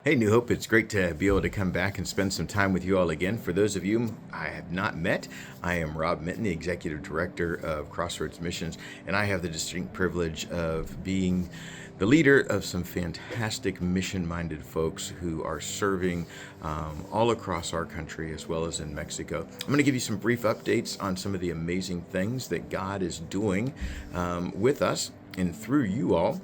Hey, New Hope, it's great to be able to come back and spend some time with you all again. For those of you I have not met, I am Rob Minton, the Executive Director of CrossRoads Missions, and I have the distinct privilege of being the leader of some fantastic mission-minded folks who are serving all across our country as well as in Mexico. I'm going to give you some brief updates on some of the amazing things that God is doing with us and through you all.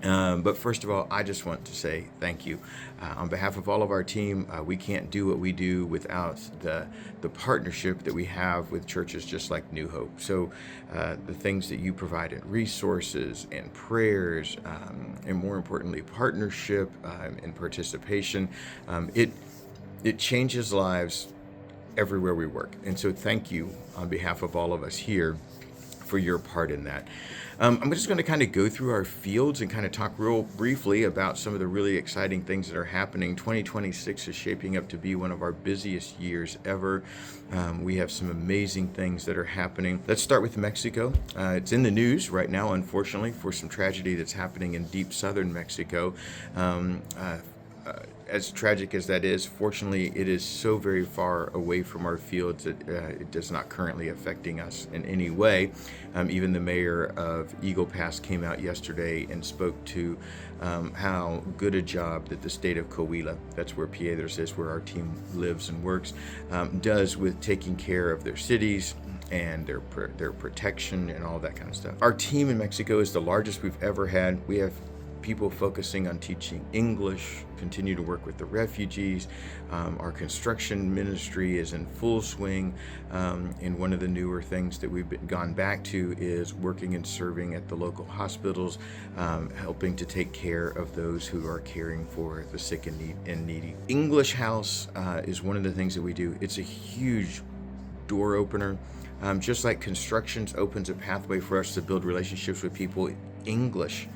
But first of all, I just want to say thank you. On behalf of all of our team, we can't do what we do without the partnership that we have with churches just like New Hope. So the things that you provide in resources and prayers, and more importantly, partnership and participation, it changes lives everywhere we work. And so thank you on behalf of all of us here for your part in that. I'm just going to kind of go through our fields and kind of talk real briefly about some of the really exciting things that are happening. 2026 is shaping up to be one of our busiest years ever. We have some amazing things that are happening. Let's start with Mexico. It's in the news right now, unfortunately, for some tragedy that's happening in deep southern Mexico. As tragic as that is, fortunately, it is so very far away from our fields that it does not currently affecting us in any way. Even the mayor of Eagle Pass came out yesterday and spoke to how good a job that the state of Coahuila, that's where Piedras is, where our team lives and works, does with taking care of their cities and their protection and all that kind of stuff. Our team in Mexico is the largest we've ever had. We have people focusing on teaching English, continue to work with the refugees. Our construction ministry is in full swing. And one of the newer things that we've gone back to is working and serving at the local hospitals, helping to take care of those who are caring for the sick and needy. English House is one of the things that we do. It's a huge door opener. Just like constructions opens a pathway for us to build relationships with people, English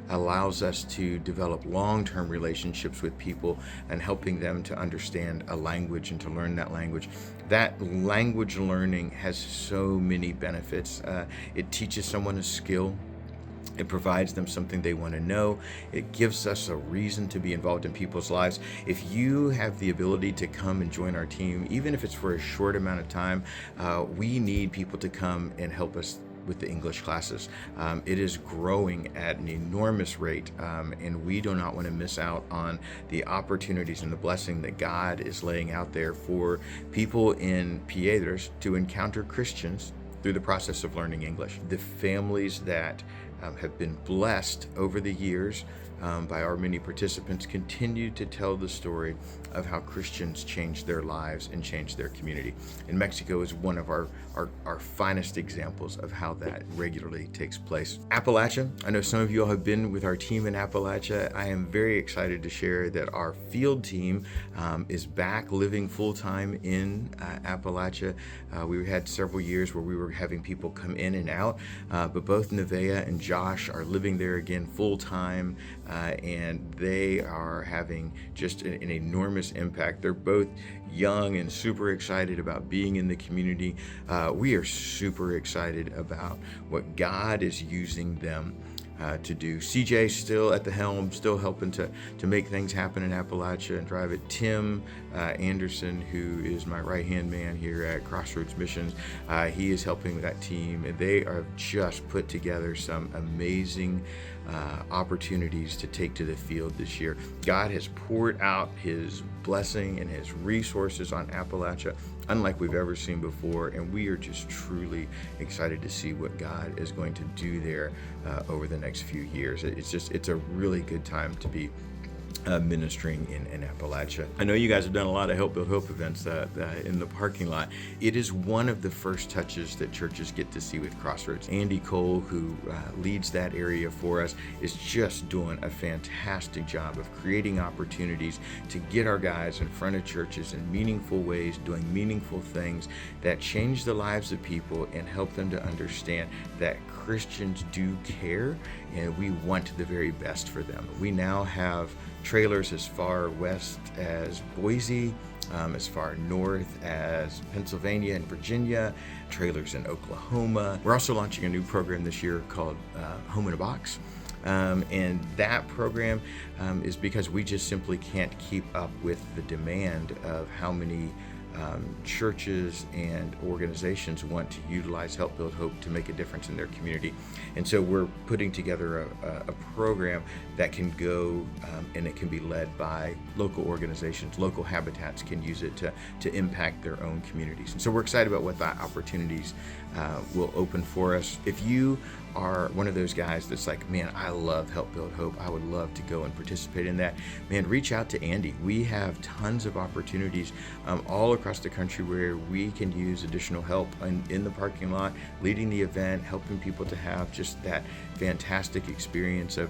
allows us to develop long-term relationships with people and helping them to understand a language and to learn that language. That language learning has so many benefits. It teaches someone a skill. It provides them something they want to know. It gives us a reason to be involved in people's lives. If you have the ability to come and join our team, even if it's for a short amount of time, we need people to come and help us with the English classes. It is growing at an enormous rate, and we do not want to miss out on the opportunities and the blessing that God is laying out there for people in Piedras to encounter Christians through the process of learning English. The families that have been blessed over the years by our many participants continue to tell the story of how Christians changed their lives and changed their community. And Mexico is one of our finest examples of how that regularly takes place. Appalachia, I know some of you all have been with our team in Appalachia. I am very excited to share that our field team is back living full-time in Appalachia. We had several years where we were having people come in and out, but both Nevaeh and Josh are living there again full-time, and they are having just an enormous impact. They're both young and super excited about being in the community. We are super excited about what God is using them to do. CJ still at the helm, still helping to make things happen in Appalachia and drive it. Tim Anderson, who is my right-hand man here at CrossRoads Missions, he is helping with that team, and they have just put together some amazing opportunities to take to the field this year. God has poured out his blessing and his resources on Appalachia unlike we've ever seen before, and we are just truly excited to see what God is going to do there over the next few years. It's a really good time to be ministering in Appalachia. I know you guys have done a lot of Help Build Hope events in the parking lot. It is one of the first touches that churches get to see with Crossroads. Andy Cole, who leads that area for us, is just doing a fantastic job of creating opportunities to get our guys in front of churches in meaningful ways, doing meaningful things that change the lives of people and help them to understand that Christians do care and we want the very best for them. We now have trailers as far west as Boise, as far north as Pennsylvania and Virginia, trailers in Oklahoma. We're also launching a new program this year called Home in a Box. And that program is because we just simply can't keep up with the demand of how many churches and organizations want to utilize Help Build Hope to make a difference in their community. And so we're putting together a program that can go and it can be led by local organizations. Local habitats can use it to impact their own communities. And so we're excited about what that opportunities will open for us. If you are one of those guys that's like, man, I love Help Build Hope, I would love to go and participate in that, man, reach out to Andy. We have tons of opportunities all across the country where we can use additional help in the parking lot, leading the event, helping people to have just that fantastic experience of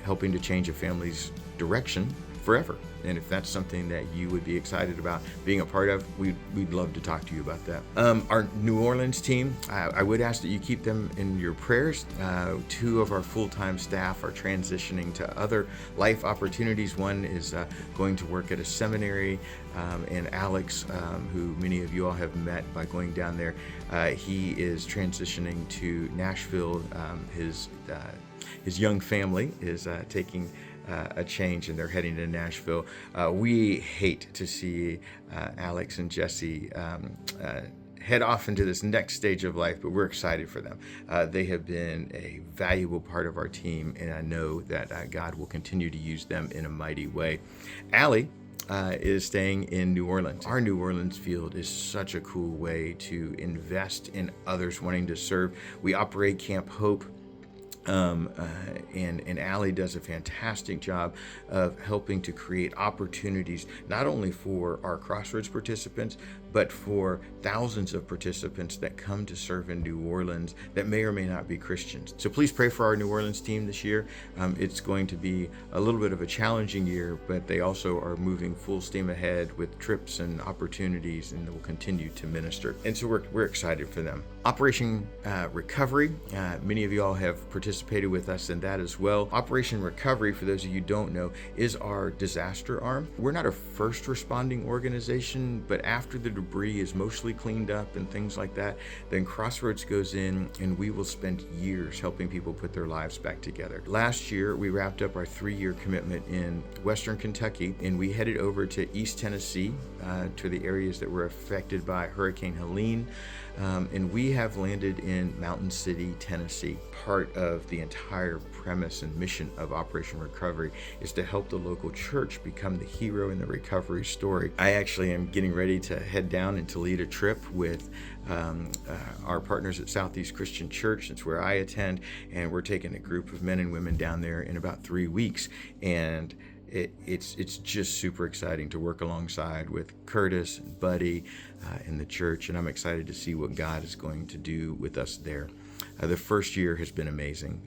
helping to change a family's direction forever. And if that's something that you would be excited about being a part of, we'd love to talk to you about that. Our New Orleans team, I would ask that you keep them in your prayers. 2 of our full-time staff are transitioning to other life opportunities. One is going to work at a seminary, and Alex, who many of you all have met by going down there, he is transitioning to Nashville. His young family is taking a change, and they're heading to Nashville. We hate to see Alex and Jesse head off into this next stage of life, but we're excited for them. They have been a valuable part of our team, and I know that God will continue to use them in a mighty way. Allie is staying in New Orleans. Our New Orleans field is such a cool way to invest in others wanting to serve. We operate Camp Hope. And Allie does a fantastic job of helping to create opportunities, not only for our CrossRoads participants, but for thousands of participants that come to serve in New Orleans that may or may not be Christians. So please pray for our New Orleans team this year. It's going to be a little bit of a challenging year, but they also are moving full steam ahead with trips and opportunities, and they will continue to minister. And so we're excited for them. Operation Recovery, many of you all have participated with us in that as well. Operation Recovery, for those of you who don't know, is our disaster arm. We're not a first responding organization, but after the debris is mostly cleaned up and things like that, then CrossRoads goes in and we will spend years helping people put their lives back together. Last year, we wrapped up our 3-year commitment in Western Kentucky, and we headed over to East Tennessee, to the areas that were affected by Hurricane Helene. And we have landed in Mountain City, Tennessee. Part of the entire premise and mission of Operation Recovery is to help the local church become the hero in the recovery story. I actually am getting ready to head down and to lead a trip with our partners at Southeast Christian Church. That's where I attend, and we're taking a group of men and women down there in about 3 weeks. And it's just super exciting to work alongside with Curtis and Buddy in the church, and I'm excited to see what God is going to do with us there. The first year has been amazing.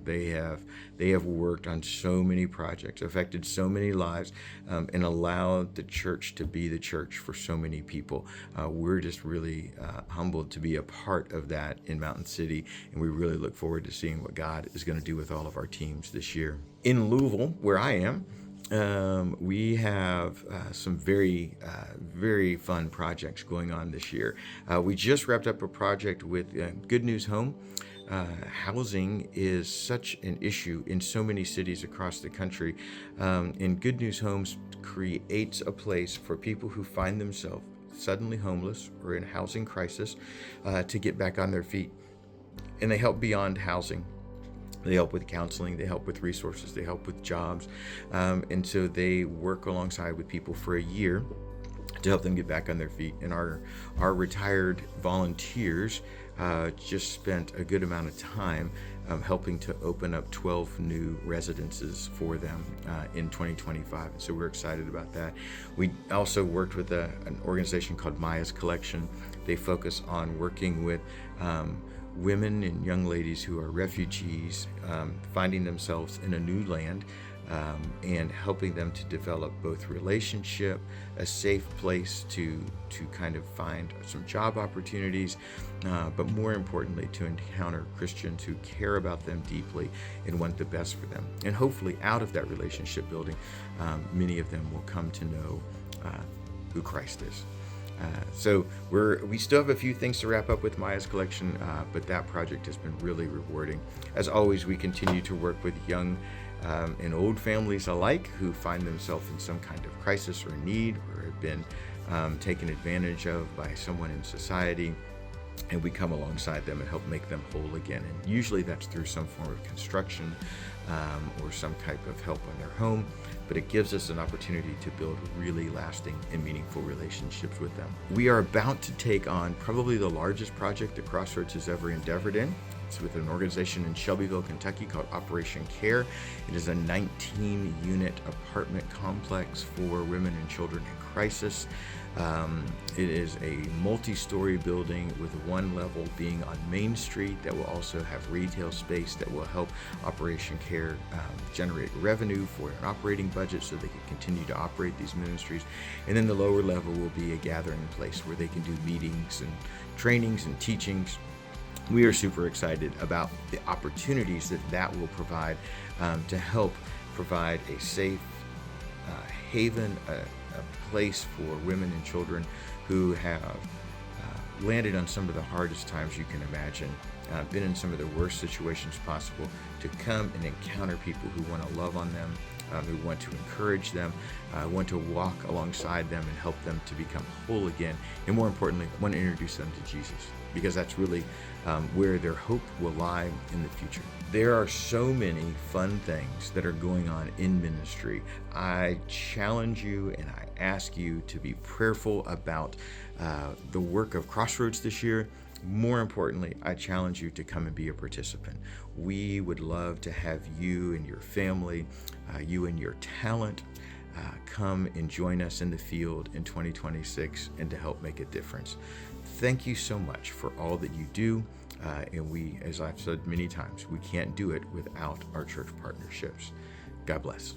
They have worked on so many projects, affected so many lives, and allowed the church to be the church for so many people. We're just really humbled to be a part of that in Mountain City, and we really look forward to seeing what God is going to do with all of our teams this year. In Louisville, where I am, we have some very fun projects going on this year. We just wrapped up a project with Good News Home. Housing is such an issue in so many cities across the country, and Good News Homes creates a place for people who find themselves suddenly homeless or in housing crisis to get back on their feet. And they help beyond housing. They help with counseling, they help with resources, they help with jobs. And so they work alongside with people for a year to help them get back on their feet. And our retired volunteers just spent a good amount of time helping to open up 12 new residences for them in 2025. And so we're excited about that. We also worked with an organization called Maya's Collection. They focus on working with women and young ladies who are refugees, finding themselves in a new land, and helping them to develop both relationship, a safe place to kind of find some job opportunities, but more importantly, to encounter Christians who care about them deeply and want the best for them. And hopefully out of that relationship building, many of them will come to know who Christ is. So we still have a few things to wrap up with Maya's collection, but that project has been really rewarding. As always, we continue to work with young and old families alike who find themselves in some kind of crisis or need, or have been taken advantage of by someone in society. And we come alongside them and help make them whole again. And usually that's through some form of construction or some type of help on their home. But it gives us an opportunity to build really lasting and meaningful relationships with them. We are about to take on probably the largest project that CrossRoads has ever endeavored in. It's with an organization in Shelbyville, Kentucky called Operation Care. It is a 19-unit apartment complex for women and children in crisis. It is a multi-story building with one level being on Main Street that will also have retail space that will help Operation Care generate revenue for an operating budget so they can continue to operate these ministries. And then the lower level will be a gathering place where they can do meetings and trainings and teachings. We are super excited about the opportunities that will provide to help provide a safe haven, a place for women and children who have landed on some of the hardest times you can imagine, been in some of the worst situations possible, to come and encounter people who want to love on them, who want to encourage them, want to walk alongside them and help them to become whole again, and more importantly, want to introduce them to Jesus, because that's really where their hope will lie in the future. There are so many fun things that are going on in ministry. I challenge you and I ask you to be prayerful about the work of CrossRoads this year. More importantly, I challenge you to come and be a participant. We would love to have you and your family, you and your talent, come and join us in the field in 2026 and to help make a difference. Thank you so much for all that you do. And we, as I've said many times, we can't do it without our church partnerships. God bless.